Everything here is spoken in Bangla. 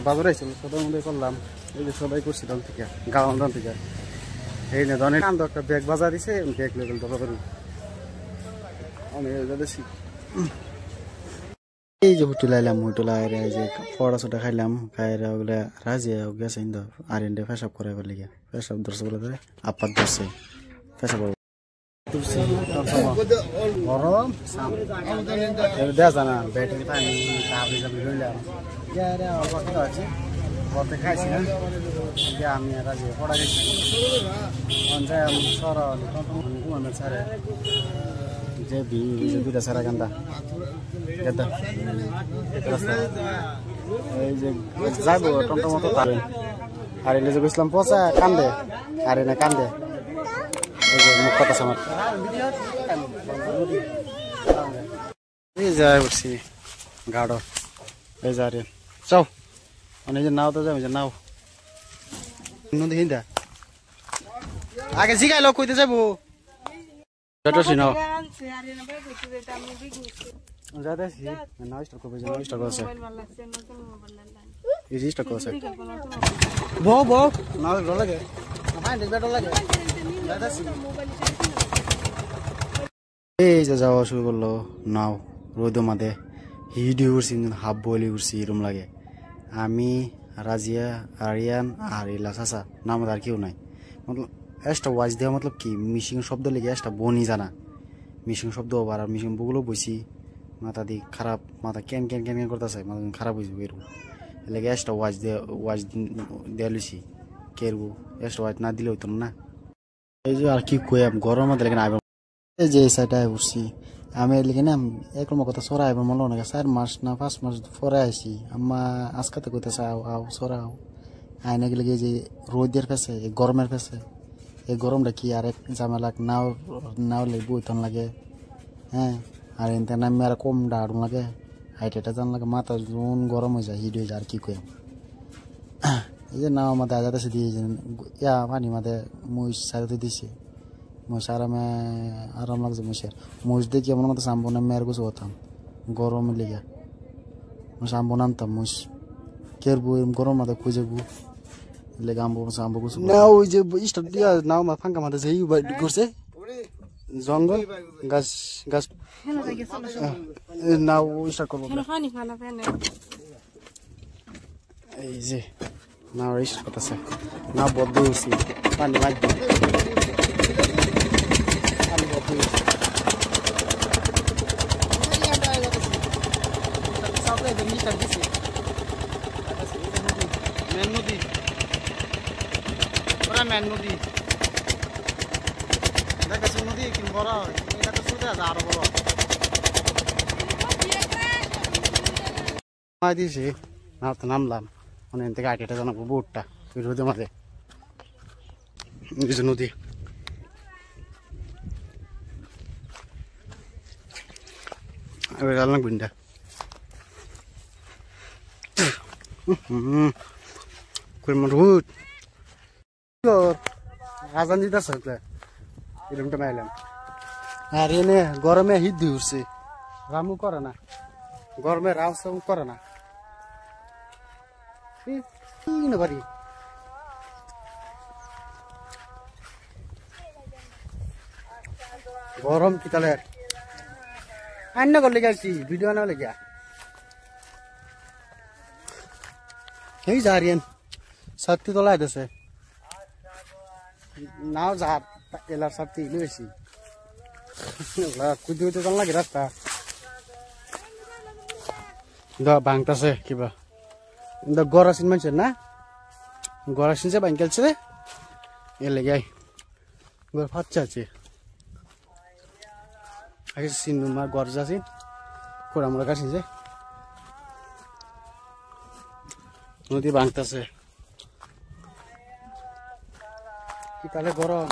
বাজারে আইছিল সদাই মধ্যে করলাম এই যে সদাই করছিলাম থেকে গাওয়ান থেকে এই না ধরনের কান্দ একটা ব্যাগ বাজার দিছে ব্যাগ লেভেল তো পাবেন আমি যাচ্ছি এই যে হোটেল আইলাম হোটেল আইরে এই যে পড়াশোনা খাইলাম খাইরা ওগুলা রাজিয়া গেছে ইন্দো আর এন্ডে ফেসাব করে বলে গিয়া ফেসাব ধরছে বলে ধরে আপাত ধরছে ফেসাব গরম দেয়া জানা ব্যাটারি পানি তাপে যাবে রইলাম অল্প খেয়ে আছে পরে খাইছি না আমি রাজি পড়া গেছি সর ছাড়ে যে দুইটা সারা গান্দা এই যে যাইব টমটম মতো পাবেন আর এলে যে গেছিলাম পচা কান্দে আর এনে কান্দে এই যে মুখ কথা আমার এই যাই বলছি গাড়ো এই যা রে চাও মানে যে নাও তো যাবে যে নাও নদী হিন্দা আগে জিগাইলো কইতে যাবো Jatuh sih no. Jatuh sih, nah istirahat kau beja, istirahat kau sih. Ini istirahat kau sih. Bo, nah roll lagi. Ngapain di bed roll lagi? Jatuh sih. Jauh suruh kalau now, rodo made, hidup ursin hab boleh ursi rum lagi. Ami, Razia, Aryan, Arila Sasa, nama dar kiu nai. Matlab একটা ওয়াজ দেওয়া মতলব কি মিশিং শব্দ লেগে একটা বনি জানা মিশিং শব্দ আবার মিশিং বগুলো বইছি মাথা দি খারাপ মাথা কেন কেন কেন করতেছে মাথা খারাপ হইছে বেরু লেগে একটা ওয়াজ দেয়া লইছি কেরবো একটা ওয়াজ না দিলে হইতো না এই যে আর কি কই গরম মধ্যে লেগে আইব এই যে সাইডে উঠছি আমি লেগে না একরকম কথা সরা আইব মনে না 4 মাস না 5 মাস পরে আইছি আম্মা আজকাতে কইতাছে আও সরা আইনা গেলে যে রোদের কাছে গরমের কাছে এই গরমটা কি আরেক ঝামেলা নাও লাগবে তখন লাগে হ্যাঁ আর এনতে নামে আর কম ডাড়ুন লাগে হাইটেটা জান লাগে মাথা জোন গরম হয়ে যায় হিট হয়ে যায় আর কি কই এই যে নাও আমাদের আজাদাসে দিয়েছে ইয়া পানি মাঝে মহিষ সারাতে দিছে মহিষ আরাম লাগছে মহিষ দেখি আমার মতো সাম্বো নামে আর কিছু হতাম গরমে লেগে সাম্বো নামতাম মহিষ কেরবো গরম মাথা খুঁজেবো লেগে আমবো কিছু না ওই যে স্টার্ট দিয়া নাও মা ফাঙ্কা মাথা যেই করছে জঙ্গল গাছ নাও স্টার্ট করবো এই যে নাও স্টার্ট করতেছে না বদ্ধ হয়েছি পানি মাছ পানি বদ্ধ হয়েছে মেন নদী মেন নদী দেখাচ্ছে নদী কিন্তু বড় এটা তো শুধু আছে আরো বড় দিয়েছি না তো নামলাম মানে এন থেকে আইটেটা জানাবো বোটটা রোদে মাঝে নদী লাগবে না রোদ আজান দিতেছে এরকমটা মাইলাম আর এনে গরমে হিট দিয়ে উঠছে রামু করে না গরমে রাম করে না পারি গরম কি তাহলে আন্না করলে গেছি ভিডিও আনা লেগে এই জারিয়েন সত্যি তোলাই দিছে নাও যা এলার সাথে লইছি কুদি হইতে জান লাগে রাস্তা ভাঙতাছে কিবা গড়াসিন মানছে না গড়াসিন যে ভাঙকেলছে এ লেগে গড় ফাচ্ছা আছে আগে সিন্ধু মা গড় যাচ্ছি কোড়া মোড়া কাছে যে নদী ভাঙতাছে কি তাহলে গরম